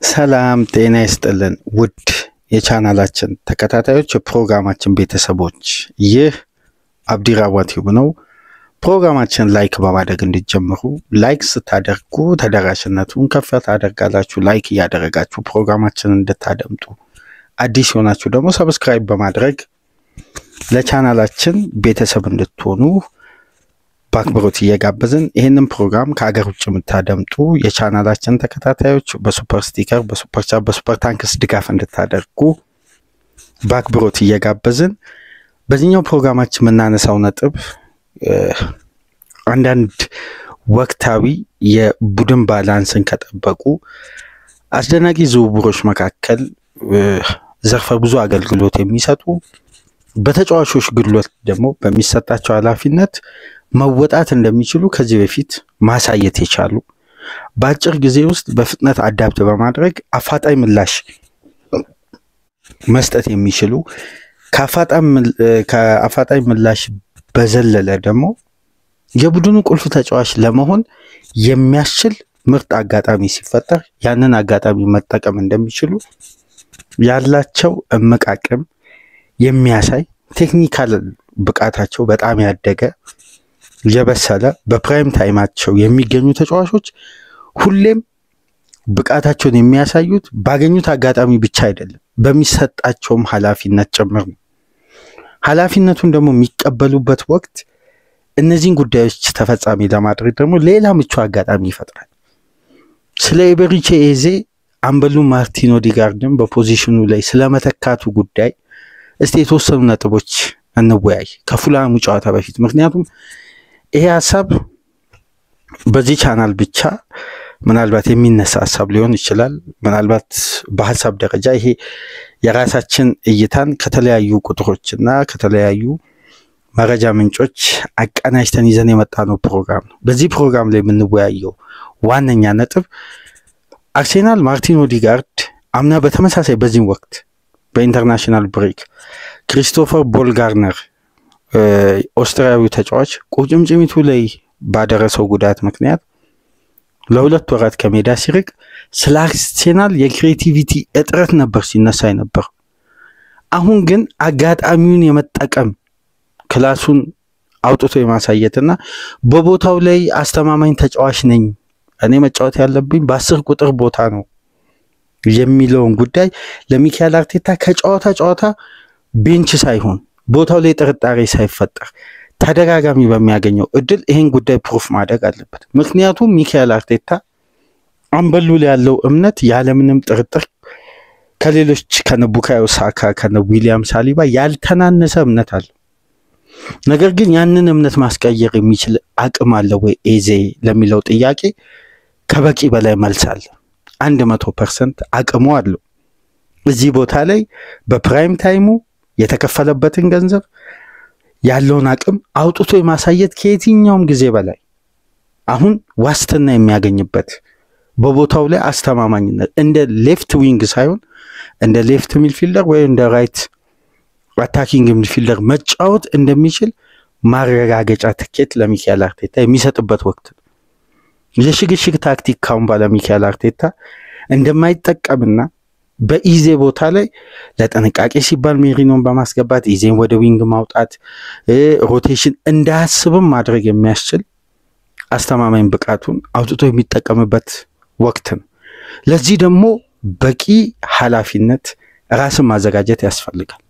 ሰላም ጤና ይስጥልን ውድ የቻናላችን ተከታታዮች የፕሮግራማችን ቤተሰቦች ይህ አብዲራዋ ቲዩብ ነው። ፕሮግራማችን ላይክ በማድረግ እንድትጀምሩ ላይክ ስታደርጉ ተደራሽነቱን ከፍ ታደርጋላችሁ። ላይክ ያደረጋችሁ ፕሮግራማችንን እንድታደምጡ አዲስ ሆናችሁ ደግሞ ሰብስክራይብ በማድረግ ለቻናላችን ቤተሰብ እንድትሆኑ በአክብሮት እየጋበዝን ይሄንን ፕሮግራም ከሀገር ውጭ የምታደምጡ የቻናላችን ተከታታዮች በሱፐር ስቲከር በሱፐር ቻት በሱፐር ታንክስ ድጋፍ እንድታደርጉ በአክብሮት እየጋበዝን በዚህኛው ፕሮግራማችን የምናነሳው ነጥብ አንዳንድ ወቅታዊ የቡድን ባላንስን ከጠበቁ አስደናቂ ዝውውሮች መካከል ዘርፈ ብዙ አገልግሎት የሚሰጡ በተጫዋቾች ግሎት ደግሞ በሚሰጣቸው ኃላፊነት መወጣት እንደሚችሉ ከዚህ በፊት ማሳየት የቻሉ በአጭር ጊዜ ውስጥ በፍጥነት አዳፕት በማድረግ አፋጣኝ ምላሽ መስጠት የሚችሉ ከአፋጣኝ ምላሽ በዘለለ ደግሞ የቡድኑ ቁልፍ ተጫዋች ለመሆን የሚያስችል ምርጥ አጋጣሚ ሲፈጠር ያንን አጋጣሚ መጠቀም እንደሚችሉ ያላቸው እምቅ አቅም የሚያሳይ ቴክኒካል ብቃታቸው በጣም ያደገ የበሰለ በፕራይም ታይማቸው የሚገኙ ተጫዋቾች ሁሌም ብቃታቸውን የሚያሳዩት ባገኙት አጋጣሚ ብቻ አይደለም በሚሰጣቸውም ኃላፊነት ጭምር ነው። ኃላፊነቱን ደግሞ የሚቀበሉበት ወቅት እነዚህን ጉዳዮች ተፈጻሚ ለማድረግ ደግሞ ሌላ ምቹ አጋጣሚ ይፈጥራል። ስለ ኤቤሪቼ ኤዜ አምበሉ ማርቲን ኦዴጋርድን በፖዚሽኑ ላይ ስለመተካቱ ጉዳይ እስቲ የተወሰኑ ነጥቦች እንወያይ ከፉላሙ ጨዋታ በፊት። ምክንያቱም ይሄ ሐሳብ በዚህ ቻናል ብቻ ምናልባት የሚነሳ ሐሳብ ሊሆን ይችላል። ምናልባት በሐሳብ ደረጃ ይሄ የራሳችን እይታን ከተለያዩ ቁጥሮችና ከተለያዩ መረጃ ምንጮች አቀናጅተን ይዘን የመጣነው ፕሮግራም ነው። በዚህ ፕሮግራም ላይ የምንወያየው ዋነኛ ነጥብ አርሴናል ማርቲን ኦዴጋርድ አምና በተመሳሳይ በዚህ ወቅት በኢንተርናሽናል ብሬክ ክሪስቶፈር ቦልጋርነር ኦስትሪያዊ ተጫዋች ቁርጭምጭሚቱ ላይ ባደረሰው ጉዳት ምክንያት ለሁለት ወራት ከሜዳ ሲርቅ ስለ አርሴናል የክሬቲቪቲ እጥረት ነበር ሲነሳ ነበር። አሁን ግን አጋጣሚውን የመጠቀም ክላሱን አውጥቶ የማሳየትና በቦታው ላይ አስተማማኝ ተጫዋች ነኝ እኔ መጫወት ያለብኝ በ10 ቁጥር ቦታ ነው የሚለውን ጉዳይ ለሚካኤል አርቴታ ከጨዋታ ቤንች ሳይሆን ቦታው ላይ ጥርጣሬ ሳይፈጠር ተደጋጋሚ በሚያገኘው እድል ይሄን ጉዳይ ፕሩፍ ማድረግ አለበት። ምክንያቱም ሚካኤል አርቴታ አምበሉ ላይ ያለው እምነት ያለምንም ጥርጥር ከሌሎች ከነቡካዮ ሳካ ከነዊሊያም ሳሊባ ያልተናነሰ እምነት አለው። ነገር ግን ያንን እምነት ማስቀየር የሚችል አቅም አለ ወይ ኤዜ ለሚለው ጥያቄ ከበቂ በላይ መልስ አለ። 100% አቅሙ አለው። እዚህ ቦታ ላይ በፕራይም ታይሙ የተከፈለበትን ገንዘብ ያለውን አቅም አውጥቶ የማሳየት ከየትኛውም ጊዜ በላይ አሁን ዋስትና የሚያገኝበት በቦታው ላይ አስተማማኝነት እንደ ሌፍት ዊንግ ሳይሆን እንደ ሌፍት ሚድፊልደር ወይ እንደ ራይት አታኪንግ ሚድፊልደር መጫወት እንደሚችል ማረጋገጫ ትኬት ለሚካኤል አርቴታ የሚሰጥበት ወቅት ነው። የሽግሽግ ታክቲክ ካምባ ለሚካኤል አርቴታ እንደማይጠቀምና በኢዜ ቦታ ላይ ለጥንቃቄ ሲባል ሜሪኖን በማስገባት ኢዜን ወደ ዊንግ ማውጣት ሮቴሽን እንዳያስብም ማድረግ የሚያስችል አስተማማኝ ብቃቱን አውጥቶ የሚጠቀምበት ወቅት ነው። ለዚህ ደግሞ በቂ ኃላፊነት ራስን ማዘጋጀት ያስፈልጋል።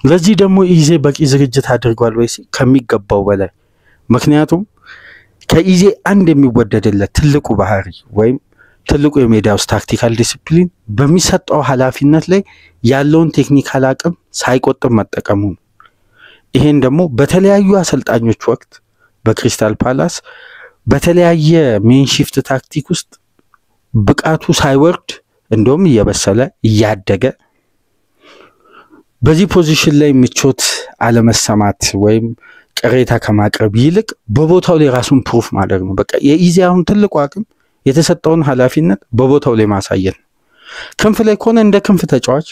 ለዚህ ደግሞ ኢዜ በቂ ዝግጅት አድርጓል ወይስ ከሚገባው በላይ? ምክንያቱም ከኢዜ አንድ የሚወደድለት ትልቁ ባህሪ ወይም ትልቁ የሜዳ ውስጥ ታክቲካል ዲሲፕሊን በሚሰጠው ኃላፊነት ላይ ያለውን ቴክኒካል አቅም ሳይቆጥብ መጠቀሙ ነው። ይሄን ደግሞ በተለያዩ አሰልጣኞች ወቅት በክሪስታል ፓላስ በተለያየ ሜን ሺፍት ታክቲክ ውስጥ ብቃቱ ሳይወርድ እንደውም እየበሰለ እያደገ በዚህ ፖዚሽን ላይ ምቾት አለመሰማት ወይም ቅሬታ ከማቅረብ ይልቅ በቦታው ላይ ራሱን ፕሩፍ ማድረግ ነው። በቃ የኢዜ አሁን ትልቁ አቅም የተሰጠውን ኃላፊነት በቦታው ላይ ማሳየት ነው። ክንፍ ላይ ከሆነ እንደ ክንፍ ተጫዋች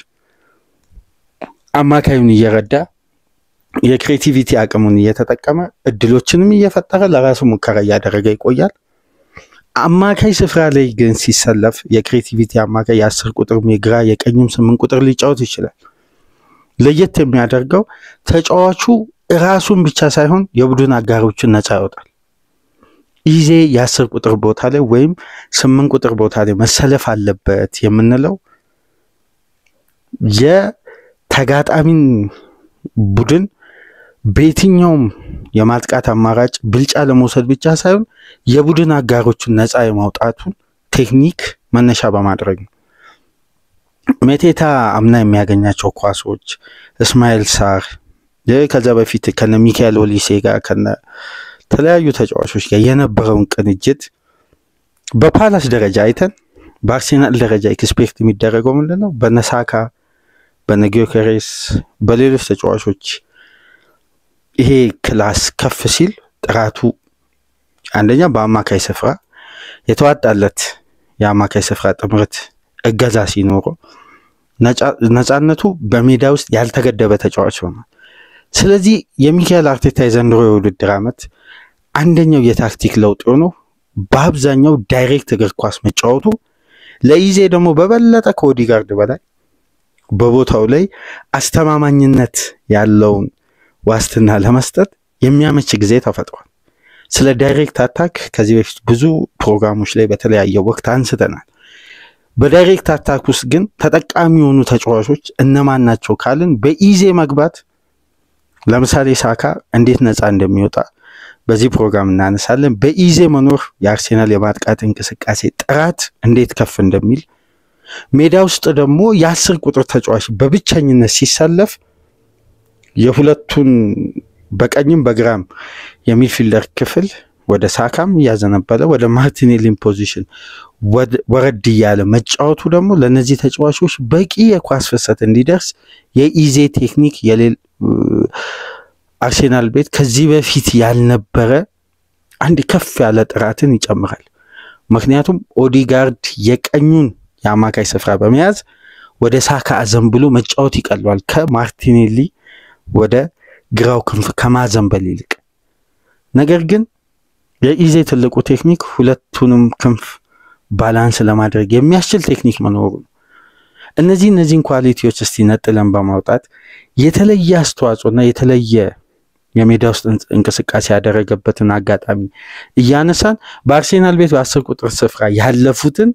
አማካዩን እየረዳ የክሬቲቪቲ አቅሙን እየተጠቀመ እድሎችንም እየፈጠረ ለራሱ ሙከራ ያደረገ ይቆያል። አማካይ ስፍራ ላይ ግን ሲሰለፍ የክሬቲቪቲ አማካይ የ10 ቁጥር የግራ የቀኝም 8 ቁጥር ሊጫወት ይችላል። ለየት የሚያደርገው ተጫዋቹ ራሱን ብቻ ሳይሆን የቡድን አጋሮችን ነፃ ያወጣል። ኢዜ የ10 ቁጥር ቦታ ላይ ወይም 8 ቁጥር ቦታ ላይ መሰለፍ አለበት የምንለው የተጋጣሚን ቡድን በየትኛውም የማጥቃት አማራጭ ብልጫ ለመውሰድ ብቻ ሳይሆን የቡድን አጋሮችን ነፃ የማውጣቱን ቴክኒክ መነሻ በማድረግ ነው። ሜቴታ አምና የሚያገኛቸው ኳሶች እስማኤል ሳር ከዛ በፊት ከነ ሚካኤል ኦሊሴ ጋር ከነ ተለያዩ ተጫዋቾች ጋር የነበረውን ቅንጅት በፓላስ ደረጃ አይተን በአርሴናል ደረጃ ኤክስፔክት የሚደረገው ምንድነው? በነሳካ በነጊዮከሬስ በሌሎች ተጫዋቾች ይሄ ክላስ ከፍ ሲል ጥራቱ አንደኛ በአማካይ ስፍራ የተዋጣለት የአማካይ ስፍራ ጥምረት እገዛ ሲኖረው ነፃነቱ በሜዳ ውስጥ ያልተገደበ ተጫዋች ሆኗል። ስለዚህ የሚካኤል አርቴታ የዘንድሮ የውድድር ዓመት አንደኛው የታክቲክ ለውጥ ሆኖ በአብዛኛው ዳይሬክት እግር ኳስ መጫወቱ ለኢዜ ደግሞ በበለጠ ከኦዲጋርድ በላይ በቦታው ላይ አስተማማኝነት ያለውን ዋስትና ለመስጠት የሚያመች ጊዜ ተፈጥሯል። ስለ ዳይሬክት አታክ ከዚህ በፊት ብዙ ፕሮግራሞች ላይ በተለያየ ወቅት አንስተናል። በዳይሬክት አታክ ውስጥ ግን ተጠቃሚ የሆኑ ተጫዋቾች እነማን ናቸው ካልን በኢዜ መግባት ለምሳሌ ሳካ እንዴት ነፃ እንደሚወጣ በዚህ ፕሮግራም እናነሳለን። በኢዜ መኖር የአርሴናል የማጥቃት እንቅስቃሴ ጥራት እንዴት ከፍ እንደሚል ሜዳ ውስጥ ደግሞ የ10 ቁጥር ተጫዋች በብቸኝነት ሲሰለፍ የሁለቱን በቀኝም በግራም የሚድፊልደር ክፍል ወደ ሳካም ያዘነበለ ወደ ማርቲኔሊን ፖዚሽን ወረድ ያለ መጫወቱ ደግሞ ለነዚህ ተጫዋቾች በቂ የኳስ ፍሰት እንዲደርስ የኢዜ ቴክኒክ አርሴናል ቤት ከዚህ በፊት ያልነበረ አንድ ከፍ ያለ ጥራትን ይጨምራል። ምክንያቱም ኦዲጋርድ የቀኙን የአማካይ ስፍራ በመያዝ ወደ ሳካ አዘንብሎ መጫወት ይቀልዋል ከማርቲኔሊ ወደ ግራው ክንፍ ከማዘንበል ይልቅ። ነገር ግን የኢዜ ትልቁ ቴክኒክ ሁለቱንም ክንፍ ባላንስ ለማድረግ የሚያስችል ቴክኒክ መኖሩ ነው። እነዚህን ኳሊቲዎች እስቲ ነጥለን በማውጣት የተለየ አስተዋጽኦና የተለየ የሜዳ ውስጥ እንቅስቃሴ ያደረገበትን አጋጣሚ እያነሳን በአርሴናል ቤት በ10 ቁጥር ስፍራ ያለፉትን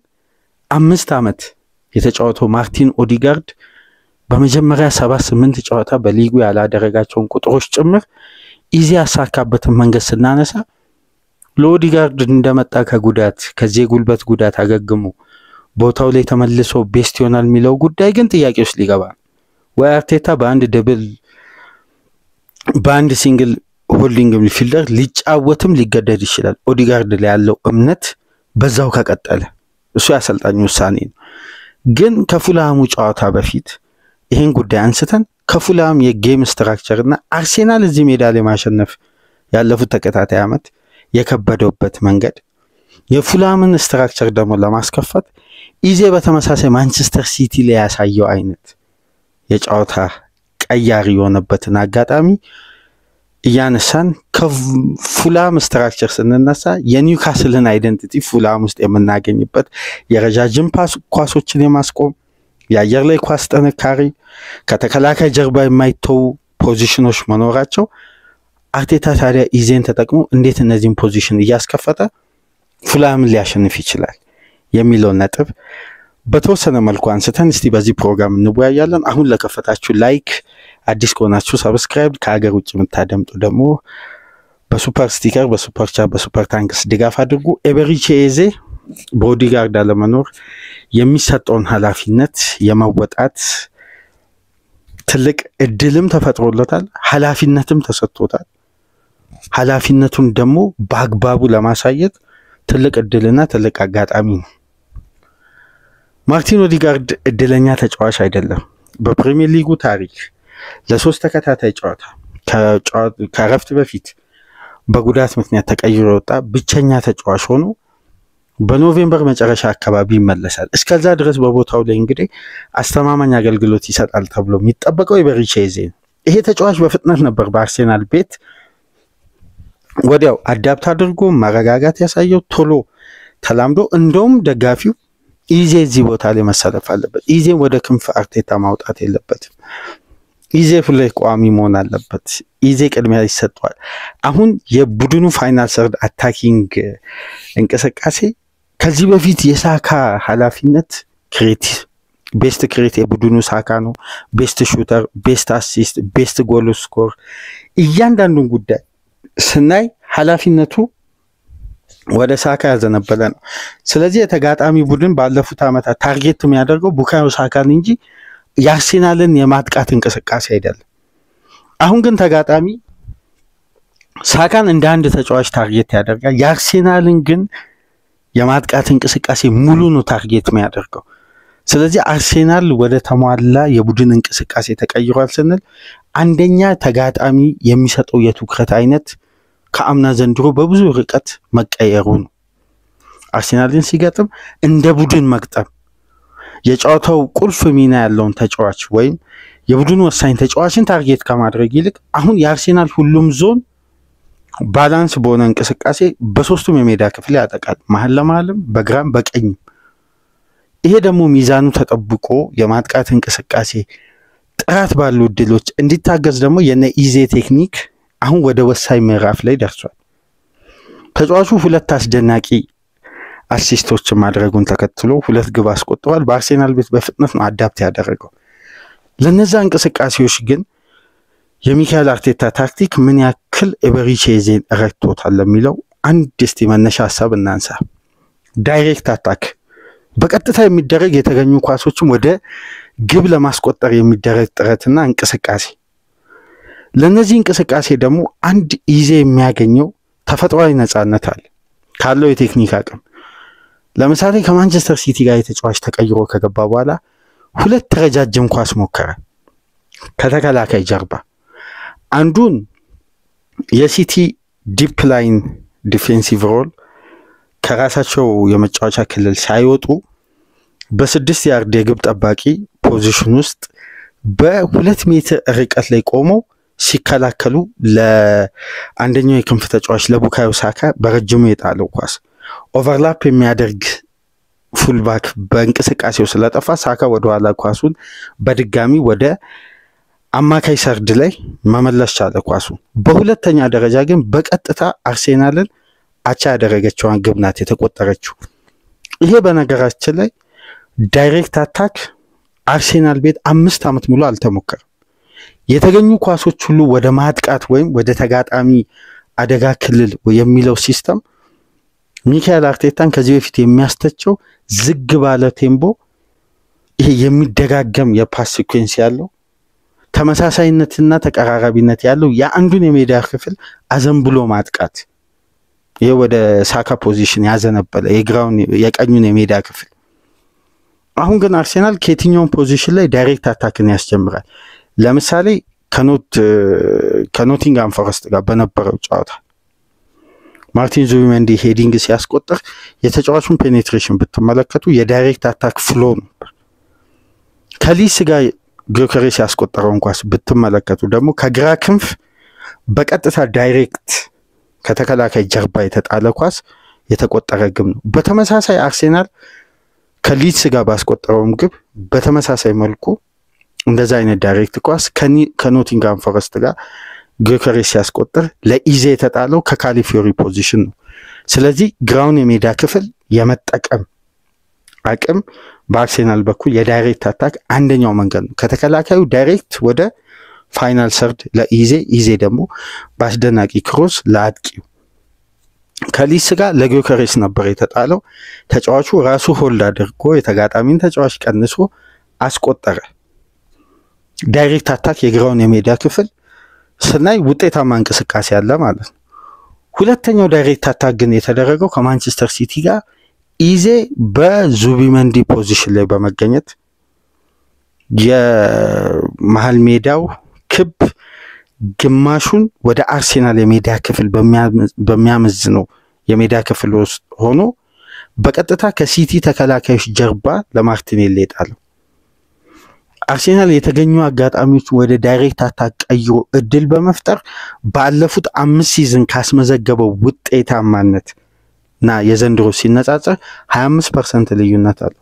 5 ዓመት የተጫወተው ማርቲን ኦዲጋርድ በመጀመሪያ 78 ጨዋታ በሊጉ ያላደረጋቸውን ቁጥሮች ጭምር ኢዜ ያሳካበትን መንገድ ስናነሳ ለኦዲጋርድ እንደመጣ ከጉዳት ከዚህ ጉልበት ጉዳት አገግሞ ቦታው ላይ ተመልሶ ቤስት ይሆናል የሚለው ጉዳይ ግን ጥያቄ ውስጥ ሊገባ ወይ አርቴታ በአንድ ሲንግል ሆልዲንግ ሚድፊልደር ሊጫወትም ሊገደድ ይችላል። ኦዲጋርድ ላይ ያለው እምነት በዛው ከቀጠለ እሱ ያሰልጣኙ ውሳኔ ነው። ግን ከፉላሙ ጨዋታ በፊት ይሄን ጉዳይ አንስተን ከፉላም የጌም ስትራክቸር እና አርሴናል እዚህ ሜዳ ላይ ማሸነፍ ያለፉት ተከታታይ ዓመት የከበደውበት መንገድ የፉላምን ስትራክቸር ደግሞ ለማስከፈት ኢዜ በተመሳሳይ ማንቸስተር ሲቲ ላይ ያሳየው አይነት የጨዋታ ቀያሪ የሆነበትን አጋጣሚ እያነሳን ከፉላም ስትራክቸር ስንነሳ የኒውካስልን አይደንቲቲ ፉላም ውስጥ የምናገኝበት የረጃጅም ኳሶችን የማስቆም የአየር ላይ ኳስ ጥንካሬ ከተከላካይ ጀርባ የማይተው ፖዚሽኖች መኖራቸው አርቴታ ታዲያ ኢዜን ተጠቅሞ እንዴት እነዚህን ፖዚሽን እያስከፈተ ፉላምን ሊያሸንፍ ይችላል የሚለው ነጥብ በተወሰነ መልኩ አንስተን እስቲ በዚህ ፕሮግራም እንወያያለን። አሁን ለከፈታችሁ ላይክ፣ አዲስ ከሆናችሁ ሰብስክራይብ፣ ከሀገር ውጭ የምታደምጡ ደግሞ በሱፐር ስቲከር፣ በሱፐር ቻት፣ በሱፐር ታንክስ ድጋፍ አድርጉ። ኤቤሪቺ ኤዜ በኦዲጋርድ አለመኖር የሚሰጠውን ኃላፊነት የመወጣት ትልቅ እድልም ተፈጥሮለታል፣ ኃላፊነትም ተሰጥቶታል። ኃላፊነቱን ደግሞ በአግባቡ ለማሳየት ትልቅ እድልና ትልቅ አጋጣሚ ነው። ማርቲን ኦዲጋርድ እድለኛ ተጫዋች አይደለም። በፕሪሚየር ሊጉ ታሪክ ለ3 ተከታታይ ጨዋታ ከረፍት በፊት በጉዳት ምክንያት ተቀይሮ የወጣ ብቸኛ ተጫዋች ሆኖ በኖቬምበር መጨረሻ አካባቢ ይመለሳል። እስከዛ ድረስ በቦታው ላይ እንግዲህ አስተማማኝ አገልግሎት ይሰጣል ተብሎ የሚጠበቀው ኤቤሪቺ ኤዜ ነው። ይሄ ተጫዋች በፍጥነት ነበር በአርሴናል ቤት ወዲያው አዳፕት አድርጎ ማረጋጋት ያሳየው፣ ቶሎ ተላምዶ እንደውም ደጋፊው ኢዜ እዚህ ቦታ ላይ መሰለፍ አለበት፣ ኢዜ ወደ ክንፍ አርቴታ ማውጣት የለበትም፣ ኢዜ ሁሌ ቋሚ መሆን አለበት፣ ኢዜ ቅድሚያ ይሰጠዋል። አሁን የቡድኑ ፋይናል ሰርድ አታኪንግ እንቅስቃሴ ከዚህ በፊት የሳካ ኃላፊነት ክሬቲቭ ቤስት ክሬት የቡድኑ ሳካ ነው። ቤስት ሹተር፣ ቤስት አሲስት፣ ቤስት ጎል ስኮር እያንዳንዱን ጉዳይ ስናይ ኃላፊነቱ ወደ ሳካ ያዘነበለ ነው። ስለዚህ የተጋጣሚ ቡድን ባለፉት ዓመታት ታርጌት የሚያደርገው ቡካዮ ሳካን እንጂ የአርሴናልን የማጥቃት እንቅስቃሴ አይደለም። አሁን ግን ተጋጣሚ ሳካን እንደ አንድ ተጫዋች ታርጌት ያደርጋል። የአርሴናልን ግን የማጥቃት እንቅስቃሴ ሙሉ ነው ታርጌት የሚያደርገው። ስለዚህ አርሴናል ወደ ተሟላ የቡድን እንቅስቃሴ ተቀይሯል ስንል አንደኛ ተጋጣሚ የሚሰጠው የትኩረት አይነት ከአምና ዘንድሮ በብዙ ርቀት መቀየሩ ነው። አርሴናልን ሲገጥም እንደ ቡድን መግጠም የጨዋታው ቁልፍ ሚና ያለውን ተጫዋች ወይም የቡድኑ ወሳኝ ተጫዋችን ታርጌት ከማድረግ ይልቅ አሁን የአርሴናል ሁሉም ዞን ባላንስ በሆነ እንቅስቃሴ በሶስቱም የሜዳ ክፍል ያጠቃል፣ መሀል ለመሀልም በግራም በቀኝም። ይሄ ደግሞ ሚዛኑ ተጠብቆ የማጥቃት እንቅስቃሴ ጥራት ባሉ እድሎች እንዲታገዝ ደግሞ የነ ኢዜ ቴክኒክ አሁን ወደ ወሳኝ ምዕራፍ ላይ ደርሷል። ተጫዋቹ ሁለት አስደናቂ አሲስቶችን ማድረጉን ተከትሎ 2 ግብ አስቆጥሯል። በአርሴናል ቤት በፍጥነት ነው አዳፕት ያደረገው። ለነዛ እንቅስቃሴዎች ግን የሚካኤል አርቴታ ታክቲክ ምን ያክል ኤበሪቼዜን ረድቶታል ለሚለው አንድ እስቲ መነሻ ሐሳብ እናንሳ። ዳይሬክት አታክ በቀጥታ የሚደረግ የተገኙ ኳሶችን ወደ ግብ ለማስቆጠር የሚደረግ ጥረትና እንቅስቃሴ። ለነዚህ እንቅስቃሴ ደግሞ አንድ ኢዜ የሚያገኘው ተፈጥሯዊ ነፃነት አለ ካለው የቴክኒክ አቅም። ለምሳሌ ከማንቸስተር ሲቲ ጋር የተጫዋች ተቀይሮ ከገባ በኋላ 2 ረጃጅም ኳስ ሞከረ ከተከላካይ ጀርባ። አንዱን የሲቲ ዲፕ ላይን ዲፌንሲቭ ሮል ከራሳቸው የመጫወቻ ክልል ሳይወጡ በ6 ያርድ የግብ ጠባቂ ፖዚሽን ውስጥ በ2 ሜትር ርቀት ላይ ቆመው ሲከላከሉ ለአንደኛው የክንፍ ተጫዋች ለቡካዮ ሳካ በረጅሙ የጣለው ኳስ ኦቨርላፕ የሚያደርግ ፉልባክ በእንቅስቃሴው ስለጠፋ ሳካ ወደ ኋላ ኳሱን በድጋሚ ወደ አማካይ ሰርድ ላይ መመለስ ቻለ ኳሱ። በሁለተኛ ደረጃ ግን በቀጥታ አርሴናልን አቻ ያደረገችውን ግብ ናት የተቆጠረችው። ይሄ በነገራችን ላይ ዳይሬክት አታክ አርሴናል ቤት 5 ዓመት ሙሉ አልተሞከረም። የተገኙ ኳሶች ሁሉ ወደ ማጥቃት ወይም ወደ ተጋጣሚ አደጋ ክልል የሚለው ሲስተም ሚካኤል አርቴታን ከዚህ በፊት የሚያስተቸው ዝግ ባለ ቴምቦ ይሄ የሚደጋገም የፓስ ሲኩዌንስ ያለው ተመሳሳይነትና ተቀራራቢነት ያለው የአንዱን የሜዳ ክፍል አዘንብሎ ማጥቃት ይሄ ወደ ሳካ ፖዚሽን ያዘነበለ የቀኙን የሜዳ ክፍል። አሁን ግን አርሴናል ከየትኛውም ፖዚሽን ላይ ዳይሬክት አታክን ያስጀምራል። ለምሳሌ ከኖቲንጋም ፎረስት ጋር በነበረው ጨዋታ ማርቲን ዙቢሜንዲ ሄዲንግ ሲያስቆጥር የተጫዋቹን ፔኔትሬሽን ብትመለከቱ የዳይሬክት አታክ ፍሎ ነበር። ከሊስ ጋር ግዮከሬስ ያስቆጠረውን ኳስ ብትመለከቱ ደግሞ ከግራ ክንፍ በቀጥታ ዳይሬክት ከተከላካይ ጀርባ የተጣለ ኳስ የተቆጠረ ግብ ነው። በተመሳሳይ አርሴናል ከሊስ ጋር ባስቆጠረውም ግብ በተመሳሳይ መልኩ እንደዛ አይነት ዳይሬክት ኳስ ከኖቲንጋም ፎረስት ጋር ግዮከሬስ ሲያስቆጥር ለኢዜ የተጣለው ከካሊፊዮሪ ፖዚሽን ነው። ስለዚህ ግራውን የሜዳ ክፍል የመጠቀም አቅም በአርሴናል በኩል የዳይሬክት አታክ አንደኛው መንገድ ነው። ከተከላካዩ ዳይሬክት ወደ ፋይናል ሰርድ ለኢዜ፣ ኢዜ ደግሞ በአስደናቂ ክሮስ ለአጥቂው። ከሊስ ጋር ለግዮከሬስ ነበር የተጣለው። ተጫዋቹ ራሱ ሆልድ አድርጎ የተጋጣሚን ተጫዋች ቀንሶ አስቆጠረ። ዳይሬክት አታክ የግራውን የሜዳ ክፍል ስናይ ውጤታማ እንቅስቃሴ አለ ማለት ነው። ሁለተኛው ዳይሬክት አታክ ግን የተደረገው ከማንቸስተር ሲቲ ጋር ኢዜ በዙቢሜንዲ ፖዚሽን ላይ በመገኘት የመሃል ሜዳው ክብ ግማሹን ወደ አርሴናል የሜዳ ክፍል በሚያመዝነው የሜዳ ክፍል ውስጥ ሆኖ በቀጥታ ከሲቲ ተከላካዮች ጀርባ ለማርቲኔሊ የጣለው። አርሴናል የተገኙ አጋጣሚዎች ወደ ዳይሬክት አታክ ቀይሮ እድል በመፍጠር ባለፉት 5 ሲዝን ካስመዘገበው ውጤታማነት እና የዘንድሮ ሲነጻጸር 25% ልዩነት አለው።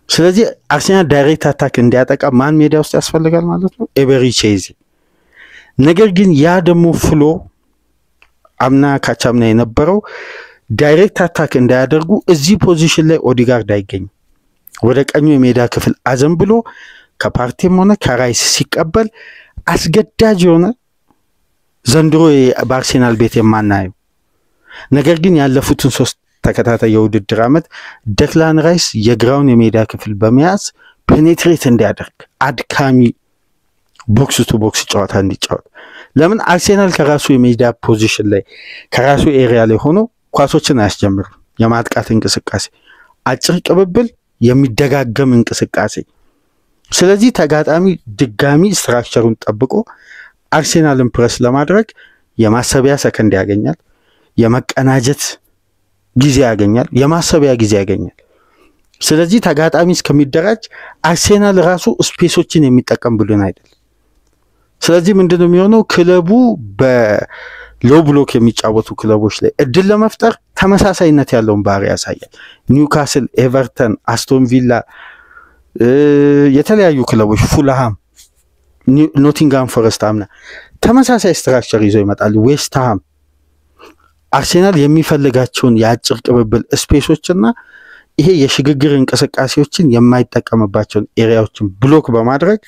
ስለዚህ አርሴናል ዳይሬክት አታክ እንዲያጠቃ ማን ሜዳ ውስጥ ያስፈልጋል ማለት ነው? ኤቤሪቼዚ። ነገር ግን ያ ደግሞ ፍሎ አምና ካቻምና የነበረው ዳይሬክት አታክ እንዳያደርጉ እዚህ ፖዚሽን ላይ ኦዲጋርድ አይገኝም። ወደ ቀኙ የሜዳ ክፍል አዘንብሎ ከፓርቲም ሆነ ከራይስ ሲቀበል አስገዳጅ የሆነ ዘንድሮ በአርሴናል ቤት የማናየው ነገር ግን ያለፉትን 3 ተከታታይ የውድድር ዓመት ዴክላን ራይስ የግራውን የሜዳ ክፍል በመያዝ ፔኔትሬት እንዲያደርግ አድካሚ ቦክስ ቱ ቦክስ ጨዋታ እንዲጫወት። ለምን አርሴናል ከራሱ የሜዳ ፖዚሽን ላይ ከራሱ ኤሪያ ላይ ሆኖ ኳሶችን አያስጀምርም። የማጥቃት እንቅስቃሴ፣ አጭር ቅብብል፣ የሚደጋገም እንቅስቃሴ። ስለዚህ ተጋጣሚ ድጋሚ ስትራክቸሩን ጠብቆ አርሴናልን ፕረስ ለማድረግ የማሰቢያ ሰከንድ ያገኛል፣ የመቀናጀት ጊዜ ያገኛል፣ የማሰቢያ ጊዜ ያገኛል። ስለዚህ ተጋጣሚ እስከሚደራጅ አርሴናል ራሱ ስፔሶችን የሚጠቀም ቡድን አይደለም። ስለዚህ ምንድነው የሚሆነው? ክለቡ በሎ ብሎክ የሚጫወቱ ክለቦች ላይ እድል ለመፍጠር ተመሳሳይነት ያለውን ባህሪ ያሳያል። ኒውካስል፣ ኤቨርተን፣ አስቶን ቪላ፣ የተለያዩ ክለቦች ፉልሃም፣ ኖቲንጋም ፎረስት አምና ተመሳሳይ ስትራክቸር ይዘው ይመጣሉ። ዌስትሃም አርሴናል የሚፈልጋቸውን የአጭር ቅብብል ስፔሶችና ይሄ የሽግግር እንቅስቃሴዎችን የማይጠቀምባቸውን ኤሪያዎችን ብሎክ በማድረግ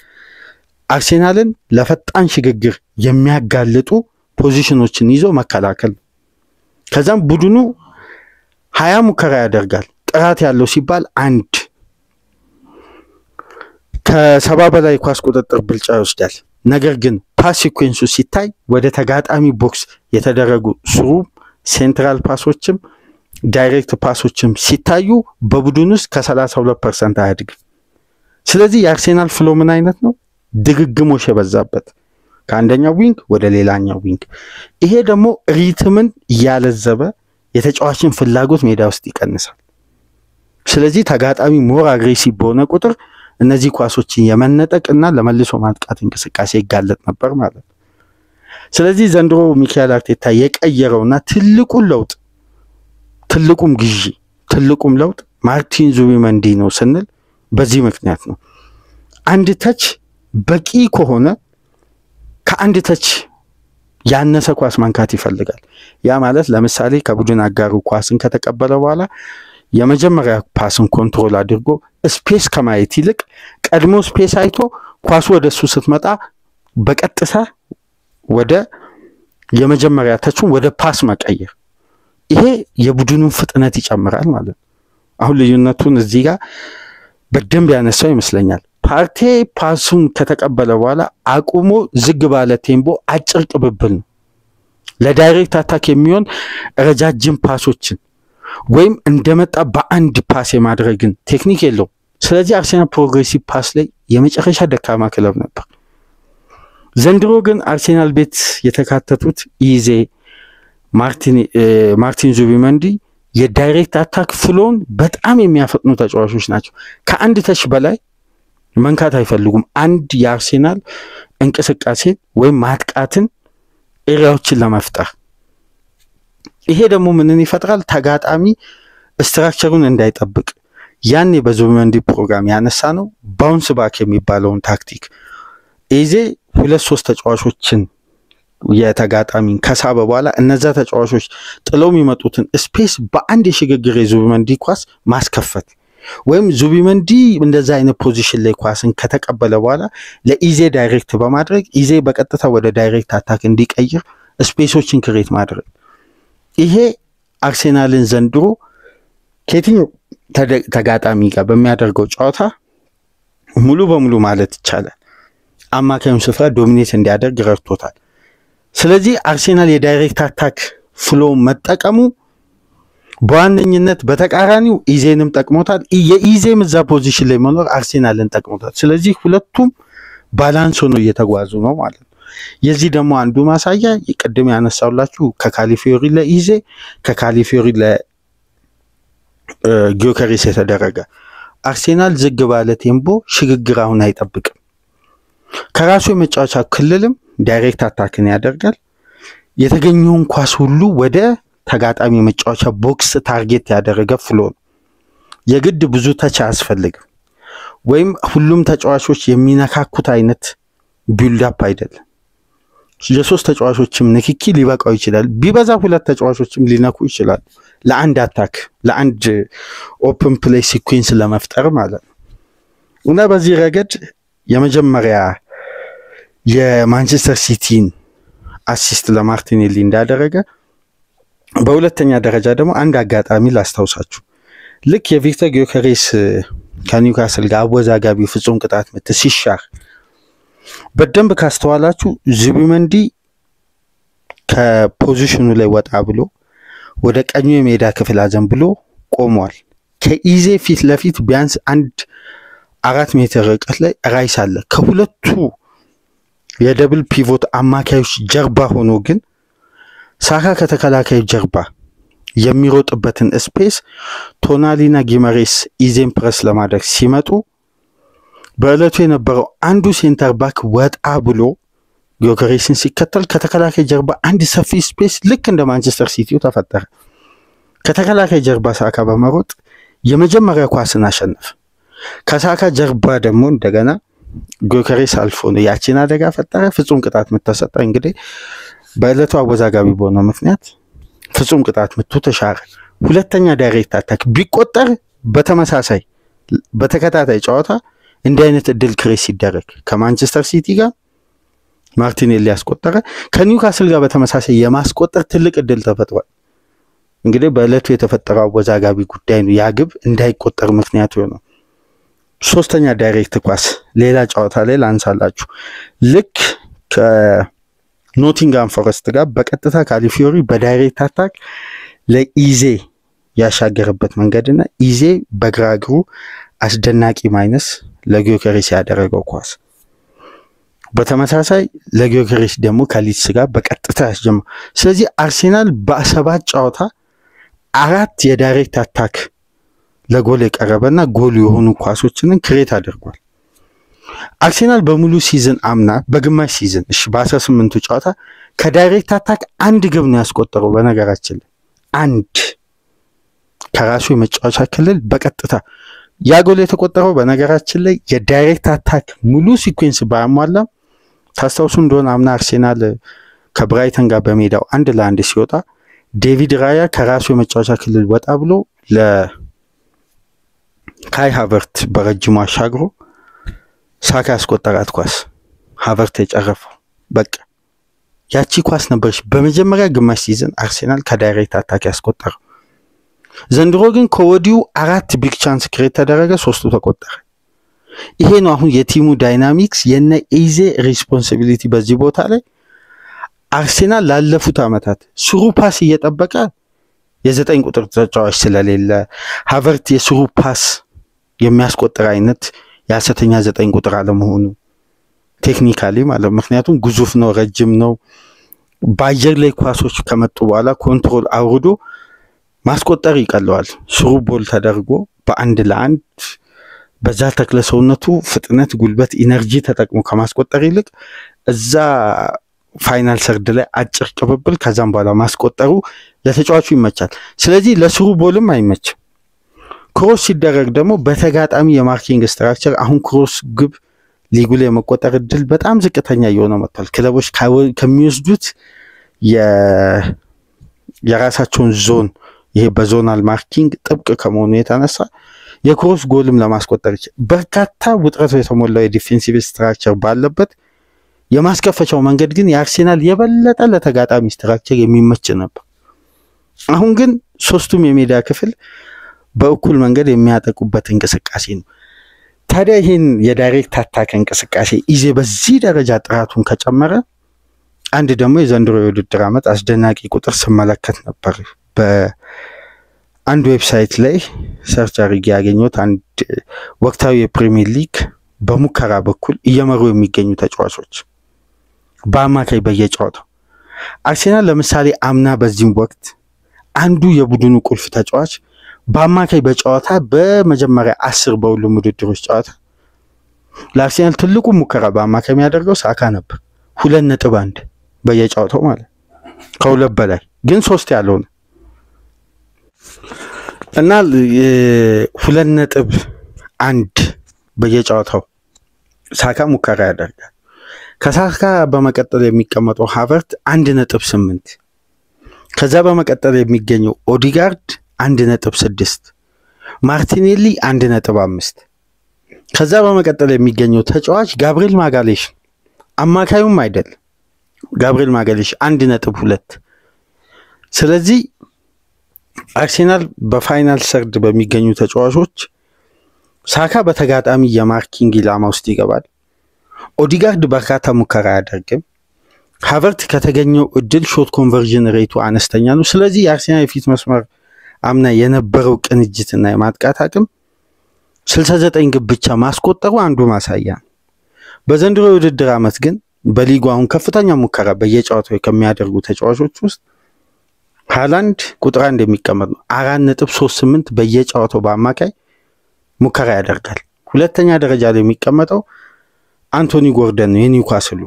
አርሴናልን ለፈጣን ሽግግር የሚያጋልጡ ፖዚሽኖችን ይዞ መከላከል። ከዛም ቡድኑ 20 ሙከራ ያደርጋል። ጥራት ያለው ሲባል አንድ ከ70 በላይ ኳስ ቁጥጥር ብልጫ ይወስዳል። ነገር ግን ፓስ ሲኩዌንሱ ሲታይ ወደ ተጋጣሚ ቦክስ የተደረጉ ስሩ ሴንትራል ፓሶችም ዳይሬክት ፓሶችም ሲታዩ በቡድኑ ውስጥ ከ32% አያድግም። ስለዚህ የአርሴናል ፍሎ ምን አይነት ነው? ድግግሞሽ የበዛበት ከአንደኛው ዊንግ ወደ ሌላኛው ዊንግ። ይሄ ደግሞ ሪትምን ያለዘበ የተጫዋችን ፍላጎት ሜዳ ውስጥ ይቀንሳል። ስለዚህ ተጋጣሚ ሞር አግሬሲቭ በሆነ ቁጥር እነዚህ ኳሶችን የመነጠቅና ለመልሶ ማጥቃት እንቅስቃሴ ይጋለጥ ነበር ማለት ነው። ስለዚህ ዘንድሮ ሚካኤል አርቴታ የቀየረውና ትልቁም ለውጥ ማርቲን ዙቢመንዲ ነው ስንል በዚህ ምክንያት ነው። አንድ ተች በቂ ከሆነ ከአንድ ተች ያነሰ ኳስ መንካት ይፈልጋል። ያ ማለት ለምሳሌ ከቡድን አጋሩ ኳስን ከተቀበለ በኋላ የመጀመሪያ ፓስን ኮንትሮል አድርጎ ስፔስ ከማየት ይልቅ ቀድሞ ስፔስ አይቶ ኳሱ ወደሱ ስትመጣ በቀጥታ ወደ የመጀመሪያ ተቹን ወደ ፓስ መቀየር። ይሄ የቡድኑን ፍጥነት ይጨምራል ማለት ነው። አሁን ልዩነቱን እዚህ ጋር በደንብ ያነሳው ይመስለኛል። ፓርቴ ፓሱን ከተቀበለ በኋላ አቁሞ ዝግ ባለ ቴምፖ አጭር ቅብብል ነው ለዳይሬክት አታክ የሚሆን ረጃጅም ፓሶችን ወይም እንደመጣ በአንድ ፓስ የማድረግን ቴክኒክ የለው። ስለዚህ አርሴናል ፕሮግሬሲቭ ፓስ ላይ የመጨረሻ ደካማ ክለብ ነበር። ዘንድሮ ግን አርሴናል ቤት የተካተቱት ኢዜ፣ ማርቲን ዙቢመንዲ የዳይሬክት አታክ ፍሎን በጣም የሚያፈጥኑ ተጫዋቾች ናቸው። ከአንድ ተች በላይ መንካት አይፈልጉም። አንድ የአርሴናል እንቅስቃሴ ወይም ማጥቃትን ኤሪያዎችን ለመፍጠር። ይሄ ደግሞ ምንን ይፈጥራል? ተጋጣሚ ስትራክቸሩን እንዳይጠብቅ ያኔ በዙቢመንዲ ፕሮግራም ያነሳ ነው ባውንስ ባክ የሚባለውን ታክቲክ ኢዜ 2-3 ተጫዋቾችን የተጋጣሚን ከሳበ በኋላ እነዛ ተጫዋቾች ጥለው የሚመጡትን ስፔስ በአንድ የሽግግር የዙቢመንዲ ኳስ ማስከፈት ወይም ዙቢመንዲ እንደዛ አይነት ፖዚሽን ላይ ኳስን ከተቀበለ በኋላ ለኢዜ ዳይሬክት በማድረግ ኢዜ በቀጥታ ወደ ዳይሬክት አታክ እንዲቀይር ስፔሶችን ክሬት ማድረግ። ይሄ አርሴናልን ዘንድሮ ከየትኛው ተጋጣሚ ጋር በሚያደርገው ጨዋታ ሙሉ በሙሉ ማለት ይቻላል አማካዩን ስፍራ ዶሚኔት እንዲያደርግ ረድቶታል። ስለዚህ አርሴናል የዳይሬክት አታክ ፍሎ መጠቀሙ በዋነኝነት በተቃራኒው ኢዜንም ጠቅሞታል። የኢዜም እዛ ፖዚሽን ላይ መኖር አርሴናልን ጠቅሞታል። ስለዚህ ሁለቱም ባላንስ ሆነው እየተጓዙ ነው ማለት ነው። የዚህ ደግሞ አንዱ ማሳያ ቅድም ያነሳውላችሁ ከካሊፊዮሪ ለኢዜ ከካሊፊዮሪ ለጊዮከሪስ የተደረገ አርሴናል ዝግ ባለ ቴምፖ ሽግግር አሁን አይጠብቅም። ከራሱ የመጫወቻ ክልልም ዳይሬክት አታክን ያደርጋል። የተገኘውን ኳስ ሁሉ ወደ ተጋጣሚ መጫወቻ ቦክስ ታርጌት ያደረገ ፍሎ ነው። የግድ ብዙ ተች አያስፈልግም ወይም ሁሉም ተጫዋቾች የሚነካኩት አይነት ቢልድ አፕ አይደለም። የሶስት ተጫዋቾችም ንክኪ ሊበቃው ይችላል። ቢበዛ ሁለት ተጫዋቾችም ሊነኩ ይችላል ለአንድ አታክ ለአንድ ኦፕን ፕሌይ ሲኩዌንስ ለመፍጠር ማለት ነው። እና በዚህ ረገድ የመጀመሪያ የማንቸስተር ሲቲን አሲስት ለማርቲኔሊ እንዳደረገ፣ በሁለተኛ ደረጃ ደግሞ አንድ አጋጣሚ ላስታውሳችሁ። ልክ የቪክተር ጊዮከሬስ ከኒውካስል ጋር አወዛጋቢ ፍጹም ቅጣት ምት ሲሻር በደንብ ካስተዋላችሁ ዙቢመንዲ ከፖዚሽኑ ላይ ወጣ ብሎ ወደ ቀኙ የሜዳ ክፍል አዘንብሎ ቆሟል። ከኢዜ ፊት ለፊት ቢያንስ 4 ሜትር ርቀት ላይ ራይስ አለ። ከሁለቱ የደብል ፒቮት አማካዮች ጀርባ ሆኖ ግን ሳካ ከተከላካዩ ጀርባ የሚሮጥበትን ስፔስ ቶናሊና ጊመሬስ ኢዜን ፕረስ ለማድረግ ሲመጡ በእለቱ የነበረው አንዱ ሴንተር ባክ ወጣ ብሎ ጊዮከሬስን ሲከተል ከተከላካይ ጀርባ አንድ ሰፊ ስፔስ ልክ እንደ ማንቸስተር ሲቲው ተፈጠረ። ከተከላካይ ጀርባ ሳካ በመሮጥ የመጀመሪያ ኳስን አሸነፈ። ከሳካ ጀርባ ደግሞ እንደገና ጊዮከሬስ አልፎ ነው ያቺን አደጋ ፈጠረ። ፍጹም ቅጣት ምት ተሰጠ። እንግዲህ በእለቱ አወዛጋቢ በሆነ ምክንያት ፍጹም ቅጣት ምቱ ተሻረ። ሁለተኛ ዳይሬክት አታክ ቢቆጠር በተመሳሳይ በተከታታይ ጨዋታ እንዲህ አይነት እድል ክሬስ ሲደረግ ከማንቸስተር ሲቲ ጋር ማርቲኔሊ ያስቆጠረ፣ ከኒውካስል ጋር በተመሳሳይ የማስቆጠር ትልቅ እድል ተፈጥሯል። እንግዲህ በእለቱ የተፈጠረው አወዛጋቢ ጉዳይ ነው ያ ግብ እንዳይቆጠር ምክንያት ሆነው። ሶስተኛ ዳይሬክት ኳስ ሌላ ጨዋታ ላይ ላንሳላችሁ። ልክ ከኖቲንጋም ፎረስት ጋር በቀጥታ ካሊፊዮሪ በዳይሬክት አታክ ለኢዜ ያሻገረበት መንገድና ኢዜ በግራ እግሩ አስደናቂ ማይነስ ለጊዮከሬስ ያደረገው ኳስ፣ በተመሳሳይ ለጊዮከሬስ ደግሞ ከሊድስ ጋር በቀጥታ ያስጀመረው። ስለዚህ አርሴናል በ7 ጨዋታ 4 የዳይሬክት አታክ ለጎል የቀረበና ጎል የሆኑ ኳሶችን ክሬት አድርጓል። አርሴናል በሙሉ ሲዝን አምና በግማሽ ሲዝን በ18ቱ ጨዋታ ከዳይሬክት አታክ 1 ግብ ነው ያስቆጠረው። በነገራችን ላይ 1 ከራሱ የመጫወቻ ክልል በቀጥታ ያ ጎል የተቆጠረው በነገራችን ላይ የዳይሬክት አታክ ሙሉ ሲኩዌንስ ባያሟላ ታስታውሱ እንደሆነ አምና አርሴናል ከብራይተን ጋር በሜዳው 1-1 ሲወጣ ዴቪድ ራያ ከራሱ የመጫወቻ ክልል ወጣ ብሎ ለካይ ሃቨርት በረጅሙ አሻግሮ ሳካ ያስቆጠራት ኳስ ሃቨርት የጨረፈው በቃ ያቺ ኳስ ነበርሽ በመጀመሪያ ግማሽ ሲዝን አርሴናል ከዳይሬክት አታክ ያስቆጠረው። ዘንድሮ ግን ከወዲሁ 4 ቢግ ቻንስ ክሬት ተደረገ፣ 3ቱ ተቆጠረ። ይሄ ነው አሁን የቲሙ ዳይናሚክስ የነ ኢዜ ሪስፖንሲቢሊቲ። በዚህ ቦታ ላይ አርሴናል ላለፉት አመታት ስሩ ፓስ እየጠበቀ የ9 ቁጥር ተጫዋች ስለሌለ ሃቨርት የስሩ ፓስ የሚያስቆጥር አይነት የሐሰተኛ 9 ቁጥር አለመሆኑ ቴክኒካሊ ማለት ምክንያቱም ግዙፍ ነው፣ ረጅም ነው። በአየር ላይ ኳሶች ከመጡ በኋላ ኮንትሮል አውርዶ ማስቆጠር ይቀለዋል። ስሩ ቦል ተደርጎ በ1-1 በዛ ተክለ ሰውነቱ ፍጥነት፣ ጉልበት፣ ኢነርጂ ተጠቅሞ ከማስቆጠር ይልቅ እዛ ፋይናል ሰርድ ላይ አጭር ቅብብል ከዛም በኋላ ማስቆጠሩ ለተጫዋቹ ይመቻል። ስለዚህ ለስሩ ቦልም አይመችም። ክሮስ ሲደረግ ደግሞ በተጋጣሚ የማርኪንግ ስትራክቸር አሁን ክሮስ ግብ ሊጉ ላይ መቆጠር እድል በጣም ዝቅተኛ እየሆነ መጥቷል። ክለቦች ከሚወስዱት የራሳቸውን ዞን ይሄ በዞናል ማርኪንግ ጥብቅ ከመሆኑ የተነሳ የክሮስ ጎልም ለማስቆጠር በርካታ ውጥረት የተሞላው የዲፌንሲቭ ስትራክቸር ባለበት የማስከፈቻው መንገድ ግን የአርሴናል የበለጠ ለተጋጣሚ ስትራክቸር የሚመች ነበር። አሁን ግን ሶስቱም የሜዳ ክፍል በእኩል መንገድ የሚያጠቁበት እንቅስቃሴ ነው። ታዲያ ይሄን የዳይሬክት አታክ እንቅስቃሴ ኢዜ በዚህ ደረጃ ጥራቱን ከጨመረ አንድ ደግሞ የዘንድሮ የውድድር ዓመት አስደናቂ ቁጥር ስመለከት ነበር። በአንድ ዌብሳይት ላይ ሰርች አድርጌ ያገኘሁት አንድ ወቅታዊ የፕሪሚየር ሊግ በሙከራ በኩል እየመሩ የሚገኙ ተጫዋቾች በአማካይ በየጨዋታው አርሴናል ለምሳሌ አምና በዚህም ወቅት አንዱ የቡድኑ ቁልፍ ተጫዋች በአማካይ በጨዋታ በመጀመሪያ 10 በሁሉም ውድድሮች ጨዋታ ለአርሴናል ትልቁ ሙከራ በአማካይ የሚያደርገው ሳካ ነበር። 2.1 በየጨዋታው ማለት ከሁለት በላይ ግን 3 ያለው ነው። እና 2.1 በየጨዋታው ሳካ ሙከራ ያደርጋል። ከሳካ በመቀጠል የሚቀመጠው ሃቨርት 1.8 ከዛ በመቀጠል የሚገኘው ኦዲጋርድ 1.6 ማርቲኔሊ 1.5 ከዛ በመቀጠል የሚገኘው ተጫዋች ጋብሪኤል ማጋሌሽ አማካዩም አይደል ጋብሪኤል ማጋሌሽ 1.2 ስለዚህ አርሴናል በፋይናል ሰርድ በሚገኙ ተጫዋቾች ሳካ በተጋጣሚ የማርኪንግ ኢላማ ውስጥ ይገባል። ኦዲጋርድ በርካታ ሙከራ ያደርግም። ሃቨርት ከተገኘው እድል ሾት ኮንቨርዥን ሬቱ አነስተኛ ነው። ስለዚህ የአርሴናል የፊት መስመር አምና የነበረው ቅንጅትና የማጥቃት አቅም 69 ግብ ብቻ ማስቆጠሩ አንዱ ማሳያ ነው። በዘንድሮ የውድድር ዓመት ግን በሊጉ አሁን ከፍተኛ ሙከራ በየጨዋታው ከሚያደርጉ ተጫዋቾች ውስጥ ሃላንድ ቁጥር 1 የሚቀመጥ ነው። 4.38 በየጨዋታው በአማካይ ሙከራ ያደርጋል። ሁለተኛ ደረጃ ላይ የሚቀመጠው አንቶኒ ጎርደን ነው የኒውካስሉ።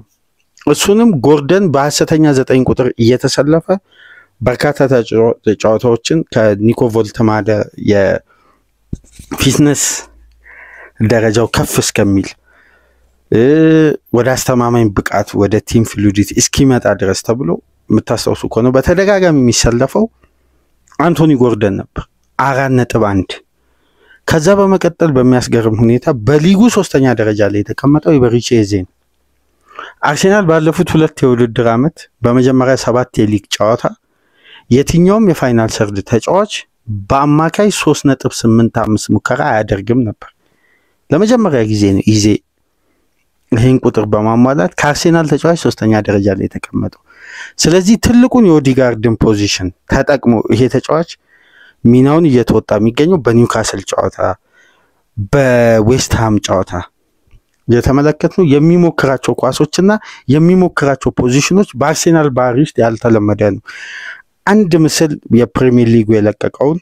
እሱንም ጎርደን በሐሰተኛ 9 ቁጥር እየተሰለፈ በርካታ ተጫዋቾችን ከኒኮ ቮልተማደ የፊትነስ ደረጃው ከፍ እስከሚል ወደ አስተማማኝ ብቃት ወደ ቲም ፍሉዲቲ እስኪመጣ ድረስ ተብሎ የምታስታውሱ ከሆነ በተደጋጋሚ የሚሰለፈው አንቶኒ ጎርደን ነበር 4.1 ከዛ በመቀጠል በሚያስገርም ሁኔታ በሊጉ 3ኛ ደረጃ ላይ የተቀመጠው ኢበሪቼ ኤዜ ነው። አርሴናል ባለፉት 2 የውድድር ዓመት በመጀመሪያ 7 የሊግ ጨዋታ የትኛውም የፋይናል ሰርድ ተጫዋች በአማካይ 3.85 ሙከራ አያደርግም ነበር። ለመጀመሪያ ጊዜ ነው ኢዜ ይህን ቁጥር በማሟላት ከአርሴናል ተጫዋች 3ኛ ደረጃ ላይ የተቀመጠው። ስለዚህ ትልቁን የኦዲጋርድን ፖዚሽን ተጠቅሞ ይሄ ተጫዋች ሚናውን እየተወጣ የሚገኘው በኒውካስል ጨዋታ በዌስትሃም ጨዋታ የተመለከትነው የሚሞክራቸው ኳሶችና የሚሞክራቸው ፖዚሽኖች በአርሴናል ባህሪ ውስጥ ያልተለመደ ነው። አንድ ምስል የፕሪሚየር ሊጉ የለቀቀውን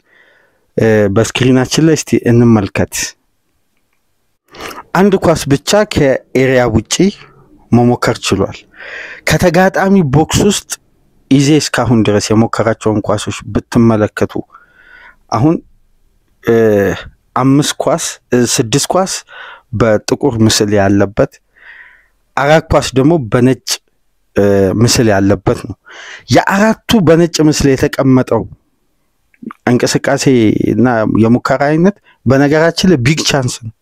በስክሪናችን ላይ እስቲ እንመልከት። አንድ ኳስ ብቻ ከኤሪያ ውጪ መሞከር ችሏል። ከተጋጣሚ ቦክስ ውስጥ ኢዜ እስካሁን ድረስ የሞከራቸውን ኳሶች ብትመለከቱ አሁን 6 ኳስ በጥቁር ምስል ያለበት 4 ኳስ ደግሞ በነጭ ምስል ያለበት ነው። የአራቱ በነጭ ምስል የተቀመጠው እንቅስቃሴ እና የሙከራ አይነት በነገራችን ላይ ቢግ ቻንስ ነው።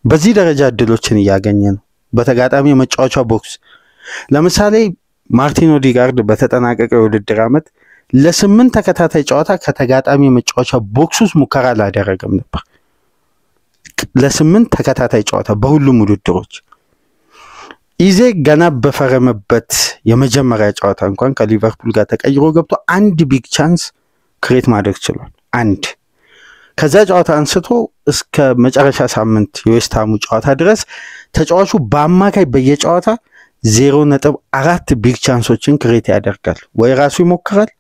በዚህ ደረጃ እድሎችን እያገኘ ነው በተጋጣሚ የመጫወቻ ቦክስ። ለምሳሌ ማርቲን ኦዲጋርድ በተጠናቀቀው የውድድር ዓመት ለ8 ተከታታይ ጨዋታ ከተጋጣሚ የመጫወቻ ቦክስ ውስጥ ሙከራ አላደረገም ነበር። ለ8 ተከታታይ ጨዋታ በሁሉም ውድድሮች። ኢዜ ገና በፈረመበት የመጀመሪያ ጨዋታ እንኳን ከሊቨርፑል ጋር ተቀይሮ ገብቶ አንድ ቢግ ቻንስ ክሬት ማድረግ ችሏል። አንድ ከዛ ጨዋታ አንስቶ እስከ መጨረሻ ሳምንት የዌስትሃሙ ጨዋታ ድረስ ተጫዋቹ በአማካይ በየጨዋታ 0.4 ቢግ ቻንሶችን ክሬት ያደርጋል። ወይ ራሱ ይሞክራል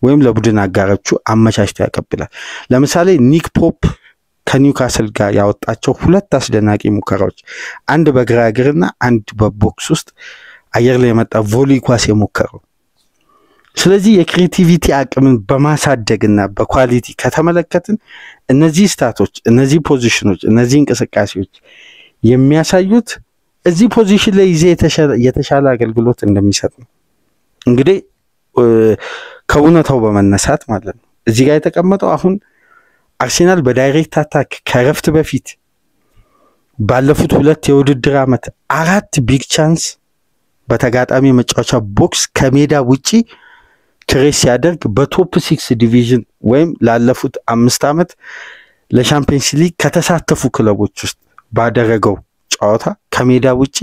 ወይም ለቡድን አጋሮቹ አመቻችቶ ያቀብላል። ለምሳሌ ኒክ ፖፕ ከኒውካስል ጋር ያወጣቸው 2 አስደናቂ ሙከራዎች፣ አንድ በግራ እግርና አንድ በቦክስ ውስጥ አየር ላይ የመጣ ቮሊ ኳስ የሞከረው። ስለዚህ የክሬቲቪቲ አቅምን በማሳደግና በኳሊቲ ከተመለከትን እነዚህ ስታቶች፣ እነዚህ ፖዚሽኖች፣ እነዚህ እንቅስቃሴዎች የሚያሳዩት እዚህ ፖዚሽን ላይ ይዜ የተሻለ አገልግሎት እንደሚሰጥ ነው። እንግዲህ ከእውነታው በመነሳት ማለት ነው እዚህ ጋር የተቀመጠው አሁን አርሴናል በዳይሬክት አታክ ከረፍት በፊት ባለፉት 2 የውድድር ዓመት 4 ቢግ ቻንስ በተጋጣሚ መጫወቻ ቦክስ ከሜዳ ውጪ ክሬስ ሲያደርግ በቶፕ 6 ዲቪዥን ወይም ላለፉት 5 ዓመት ለሻምፒየንስ ሊግ ከተሳተፉ ክለቦች ውስጥ ባደረገው ጨዋታ ከሜዳ ውጪ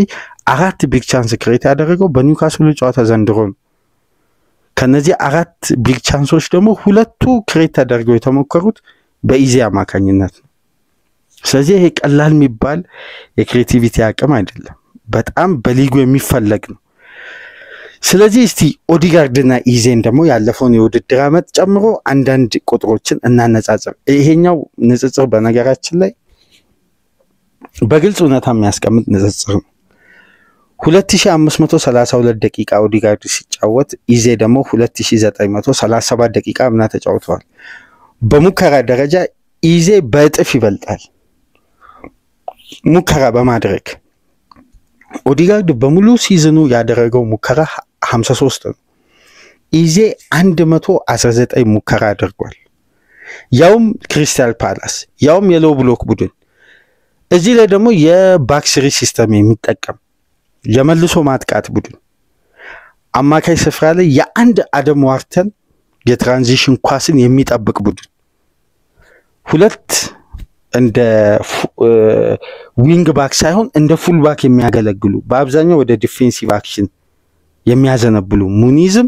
4 ቢግ ቻንስ ክሬት ያደረገው በኒውካስል ጨዋታ ዘንድሮ ነው። ከነዚህ 4 ቢግ ቻንሶች ደግሞ 2ቱ ክሬት ተደርገው የተሞከሩት በኢዜ አማካኝነት ነው። ስለዚህ ይሄ ቀላል የሚባል የክሬቲቪቲ አቅም አይደለም፣ በጣም በሊጉ የሚፈለግ ነው። ስለዚህ እስቲ ኦዲጋርድና ኢዜን ደግሞ ያለፈውን የውድድር ዓመት ጨምሮ አንዳንድ ቁጥሮችን እናነጻጽር። ይሄኛው ንጽጽር በነገራችን ላይ በግልጽ እውነታ የሚያስቀምጥ ንጽጽር ነው። 2532 ደቂቃ ኦዲጋርድ ሲጫወት ኢዜ ደግሞ 2937 ደቂቃ ምና ተጫውተዋል። በሙከራ ደረጃ ኢዜ በእጥፍ ይበልጣል ሙከራ በማድረግ። ኦዲጋርድ በሙሉ ሲዝኑ ያደረገው ሙከራ 53 ነው። ኢዜ 119 ሙከራ አድርጓል። ያውም ክሪስታል ፓላስ፣ ያውም የሎው ብሎክ ቡድን። እዚህ ላይ ደግሞ የባክስሪ ሲስተም የሚጠቀም የመልሶ ማጥቃት ቡድን አማካይ ስፍራ ላይ የአንድ አደም ዋርተን የትራንዚሽን ኳስን የሚጠብቅ ቡድን ሁለት እንደ ዊንግ ባክ ሳይሆን እንደ ፉል ባክ የሚያገለግሉ በአብዛኛው ወደ ዲፌንሲቭ አክሽን የሚያዘነብሉ ሙኒዝም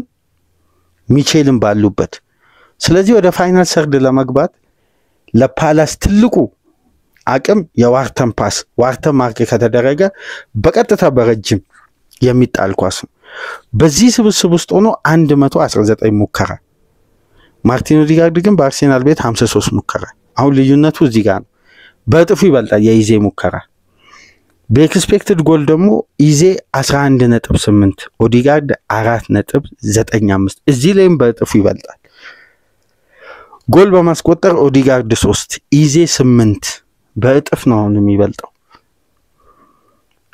ሚቼልም ባሉበት። ስለዚህ ወደ ፋይናል ሰርድ ለመግባት ለፓላስ ትልቁ አቅም የዋርተን ፓስ ዋርተን ማርክ ከተደረገ በቀጥታ በረጅም የሚጣል ኳስ ነው። በዚህ ስብስብ ውስጥ ሆኖ 119 ሙከራ፣ ማርቲን ኦዲጋርድ ግን በአርሴናል ቤት 53 ሙከራ። አሁን ልዩነቱ እዚህ ጋር ነው። በእጥፉ ይበልጣል የኢዜ ሙከራ። በኤክስፔክትድ ጎል ደግሞ ኢዜ 11.8 ኦዲጋርድ 4.95። እዚህ ላይም በእጥፉ ይበልጣል። ጎል በማስቆጠር ኦዲጋርድ 3 ኢዜ 8 በእጥፍ ነው አሁን የሚበልጠው።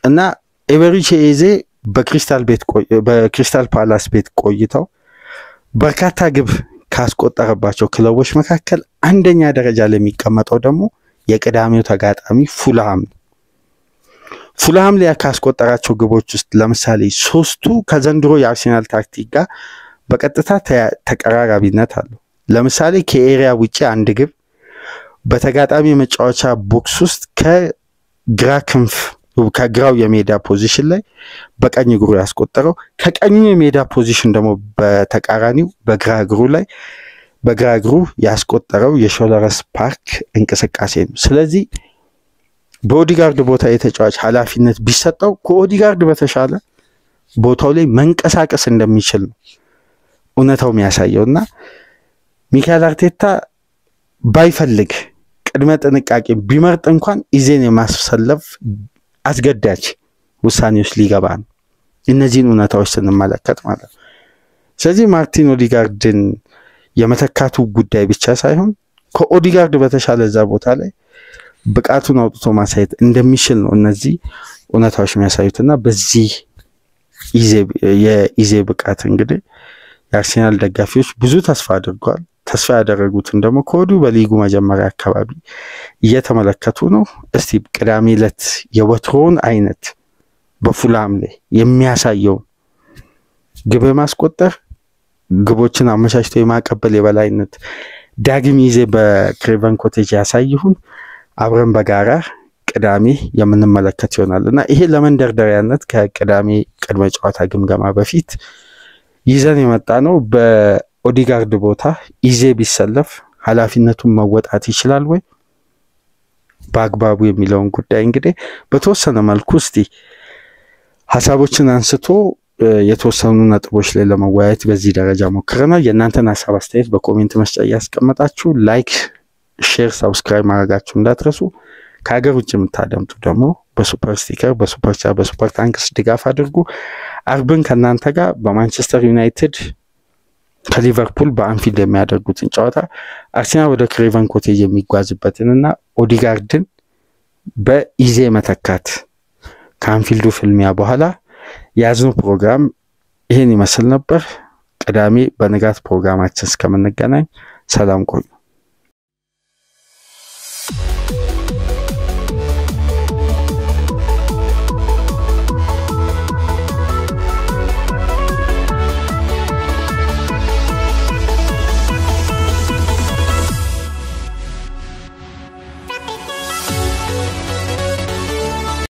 እና ኤቨሪቼ ኢዜ በክሪስታል ፓላስ ቤት ቆይተው በርካታ ግብ ካስቆጠረባቸው ክለቦች መካከል አንደኛ ደረጃ ላይ የሚቀመጠው ደግሞ የቅዳሜው ተጋጣሚ ፉልሃም። ፉልሃም ላይ ካስቆጠራቸው ግቦች ውስጥ ለምሳሌ 3ቱ ከዘንድሮ የአርሴናል ታክቲክ ጋር በቀጥታ ተቀራራቢነት አለው። ለምሳሌ ከኤሪያ ውጪ አንድ ግብ፣ በተጋጣሚ መጫወቻ ቦክስ ውስጥ ከግራው የሜዳ ፖዚሽን ላይ በቀኝ እግሩ ያስቆጠረው፣ ከቀኙ የሜዳ ፖዚሽን ደግሞ በተቃራኒው በግራ እግሩ ያስቆጠረው የሾለረስ ፓርክ እንቅስቃሴ ነው። ስለዚህ በኦዲጋርድ ቦታ የተጫዋች ኃላፊነት ቢሰጠው ከኦዲጋርድ በተሻለ ቦታው ላይ መንቀሳቀስ እንደሚችል ነው እውነታው የሚያሳየውና ሚካኤል አርቴታ ባይፈልግ ቅድመ ጥንቃቄ ቢመርጥ እንኳን ኢዜን የማስሰለፍ አስገዳጅ ውሳኔዎች ሊገባ ነው እነዚህን እውነታዎች ስንመለከት ማለት ነው። ስለዚህ ማርቲን ኦዲጋርድን የመተካቱ ጉዳይ ብቻ ሳይሆን ከኦዲጋርድ በተሻለ እዛ ቦታ ላይ ብቃቱን አውጥቶ ማሳየት እንደሚችል ነው እነዚህ እውነታዎች የሚያሳዩትና በዚህ የኢዜ ብቃት እንግዲህ የአርሴናል ደጋፊዎች ብዙ ተስፋ አድርገዋል። ተስፋ ያደረጉትን ደግሞ ከወዲሁ በሊጉ መጀመሪያ አካባቢ እየተመለከቱ ነው። እስቲ ቅዳሜ ዕለት የወትሮውን አይነት በፉልሃም ላይ የሚያሳየው ግብ ማስቆጠር፣ ግቦችን አመቻችቶ የማቀበል የበላይነት ዳግም ኢዜ በክሬቨን ኮቴጅ ያሳይሁን አብረን በጋራ ቅዳሜ የምንመለከት ይሆናልና ይሄ ለመንደርደሪያነት ከቅዳሜ ቅድመ ጨዋታ ግምገማ በፊት ይዘን የመጣ ነው። በኦዲጋርድ ቦታ ኢዜ ቢሰለፍ ኃላፊነቱን መወጣት ይችላል ወይ በአግባቡ የሚለውን ጉዳይ እንግዲህ በተወሰነ መልኩ እስቲ ሐሳቦችን አንስቶ የተወሰኑ ነጥቦች ላይ ለመወያየት በዚህ ደረጃ ሞክረናል። የእናንተን ሐሳብ አስተያየት በኮሜንት መስጫ ያስቀምጣችሁ፣ ላይክ፣ ሼር፣ ሰብስክራይብ ማድረጋችሁ እንዳትረሱ። ከሀገር ውጭ የምታደምጡ ደግሞ በሱፐር ስቲከር፣ በሱፐር ቻት፣ በሱፐር ታንክስ ድጋፍ አድርጉ። አርብን ከእናንተ ጋር በማንቸስተር ዩናይትድ ከሊቨርፑል በአንፊልድ የሚያደርጉትን ጨዋታ አርሴናል ወደ ክሬቨን ኮቴጅ የሚጓዝበትንና ኦዲጋርድን በኢዜ መተካት ከአንፊልዱ ፍልሚያ በኋላ የያዝነው ፕሮግራም ይሄን ይመስል ነበር። ቅዳሜ በንጋት ፕሮግራማችን እስከምንገናኝ ሰላም ቆዩ።